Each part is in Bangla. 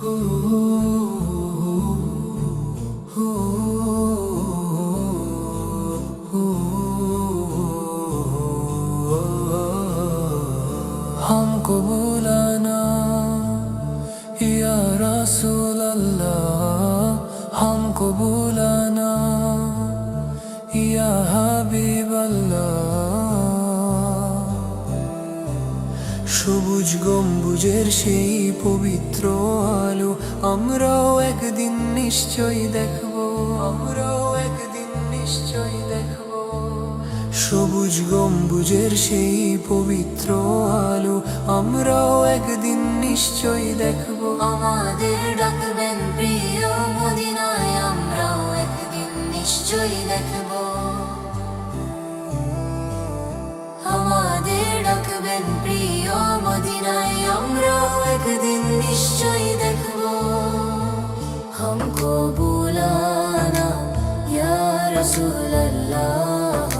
हमको बुलाना या रसूल अल्लाह, हमको बुलाना या হাবিব আল্লাহ। সবুজ গম্বুজের সেই পবিত্র আলো আমরাও একদিন নিশ্চয়ই দেখব, আমরাও একদিন নিশ্চয়ই দেখব। সবুজ গম্বুজের সেই পবিত্র আলো আমরাও একদিন নিশ্চয়ই দেখব। আমাদের ডাকবেন প্রিয় মদিনায়, আমরাও একদিন নিশ্চয়ই দেখব। আমাদের ডাকবেন প্রিয় মদিনায়, আমরাও একদিন নিশ্চয়ই দেখব। हमको बुलाना या रसूल अल्लाह,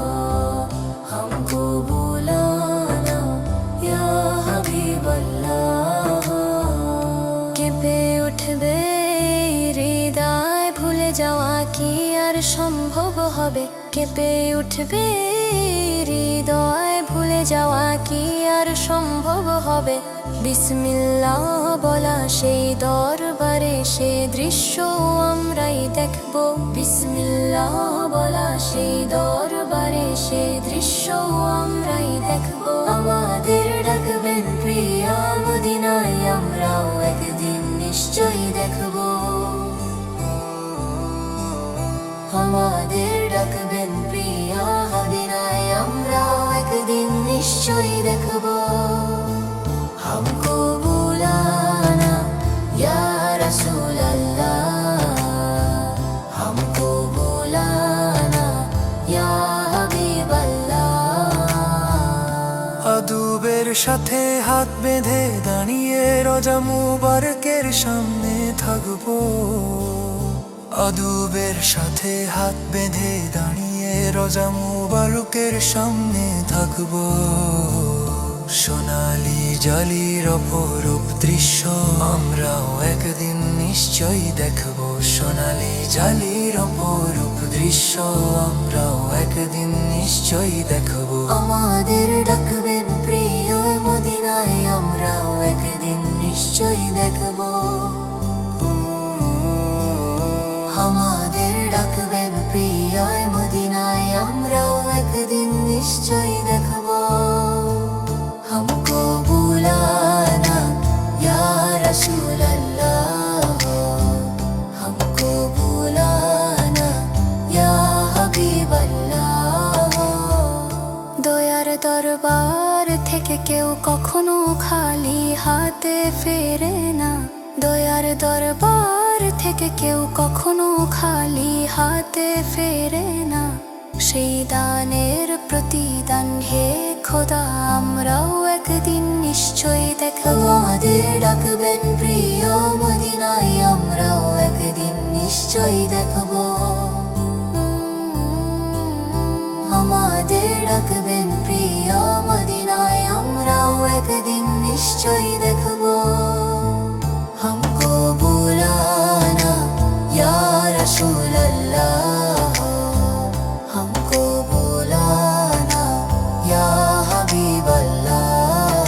हमको बुलाना या हबीब अल्लाह। কেঁপে উঠবে হৃদয়, ভুলে যাওয়া কি আর সম্ভব হবে? কেঁপে উঠবে হৃদয়, ভুলে যাওয়া কি আর সম্ভব হবে? বিসমিল্লাহ বলা সেই দরবারে সে দৃশ্য আমরাই দেখব। বিসমিল্লাহ বলা সেই দরবারে সে দৃশ্য আমরাই দেখব। আমাদের ডাকবেন প্রিয় মদিনায়, আমরাও একদিন নিশ্চয়ই দেখব। আমাদের ডাকবেন প্রিয় মদিনায়, আমরাও একদিন নিশ্চয়ই দেখব। हमको बुलाना या रसूल अल्लाह, हमको बुलाना या हबीब अल्लाह। আদবের সাথে হাত বেঁধে দাঁড়িয়ে রোজা মুবারকের সামনে থাকবো। আদবের সাথে হাত বেঁধে দাঁড়িয়ে রোজা মুবারকের সামনে থাকবো। সোনালি জালির অপরূপ দৃশ্য আমরাও একদিন নিশ্চয়ই দেখব। সোনালি জালির অপরূপ দৃশ্য আমরাও একদিন নিশ্চয়ই দেখব। আমাদের ডাকবেন প্রিয় মদিনায়, আমরাও একদিন নিশ্চয়ই দেখব। আমাদের ডাকবেন প্রিয় মদিনায়, আমরাও একদিন নিশ্চয়ই দেখব। हमको बुलाना या रसूल अल्लाह, हमको बुलाना या हबीब अल्लाह। দয়ার দরবার থেকে কেউ কখনো খালি হাতে ফেরে না। দয়ার দরবার থেকে কেউ কখনো খালি হাতে ফেরে না। সেই দানের প্রতিদান হে খোদা আমরাও একদিন নিশ্চয়ই দেখব। আমাদের ডাকবেন প্রিয় মদিনায়, আমরাও একদিন নিশ্চয়ই দেখব। আমাদের ডাকবেন প্রিয় মদিনায়, আমরাও একদিন নিশ্চয়ই দেখব। हमको बुलाना या रसूल अल्लाह, हमको बुलाना या हबीब अल्लाह।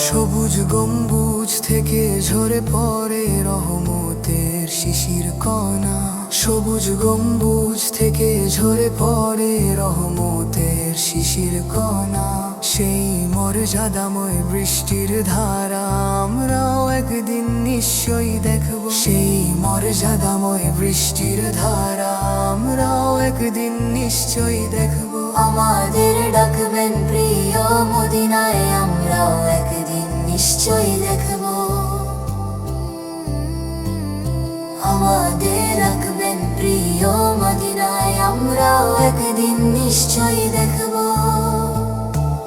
সবুজ গম্বুজ থেকে ঝরে পড়ে রহমতের শিশির কণা। সবুজ গম্বুজ থেকে ঝরে পড়ে রহমতের শিশির কণা। সেই মর্যাদাময় বৃষ্টির ধারা আমরাও একদিন নিশ্চয়ই দেখব। সেই মর্যাদাময় বৃষ্টির ধারা আমরাও একদিন নিশ্চয়ই দেখব। আমাদের ডাকবেন প্রিয় মদিনায়, আমরাও একদিন নিশ্চয়ই দেখব। আমাদের ডাকবেন প্রিয় মদিনায়, আমরাও একদিন নিশ্চয়ই দেখব।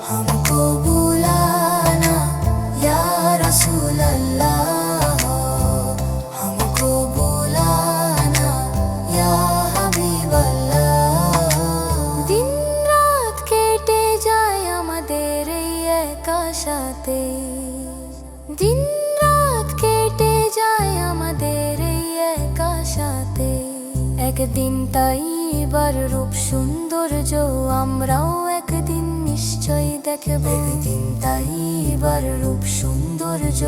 हमको बुलाना या रसूल अल्लाह, हमको बुलाना या हबीब अल्लाह। दिन रात केटे যায় আমাদের এই একা সাথে, দিন রাত কেটে একদিন তাইবার রূপ সৌন্দর্য আমরাও একদিন নিশ্চয় দেখব। একদিন তাইবার রূপ সৌন্দর্য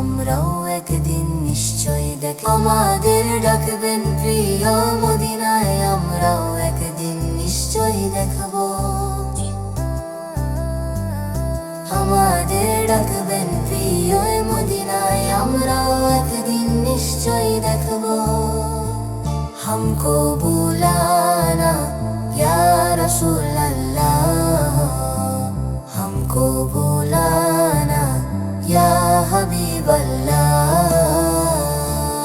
আমরাও একদিন নিশ্চয় দেখব। আমাদের ডাকবেন প্রিয় মদিনায়, আমরাও একদিন নিশ্চয় দেখব। আমাদের ডাকবেন প্রিয় মদিনায়, আমরাও একদিন নিশ্চয় দেখব। हमको बुलाना या रसूल अल्लाह, हमको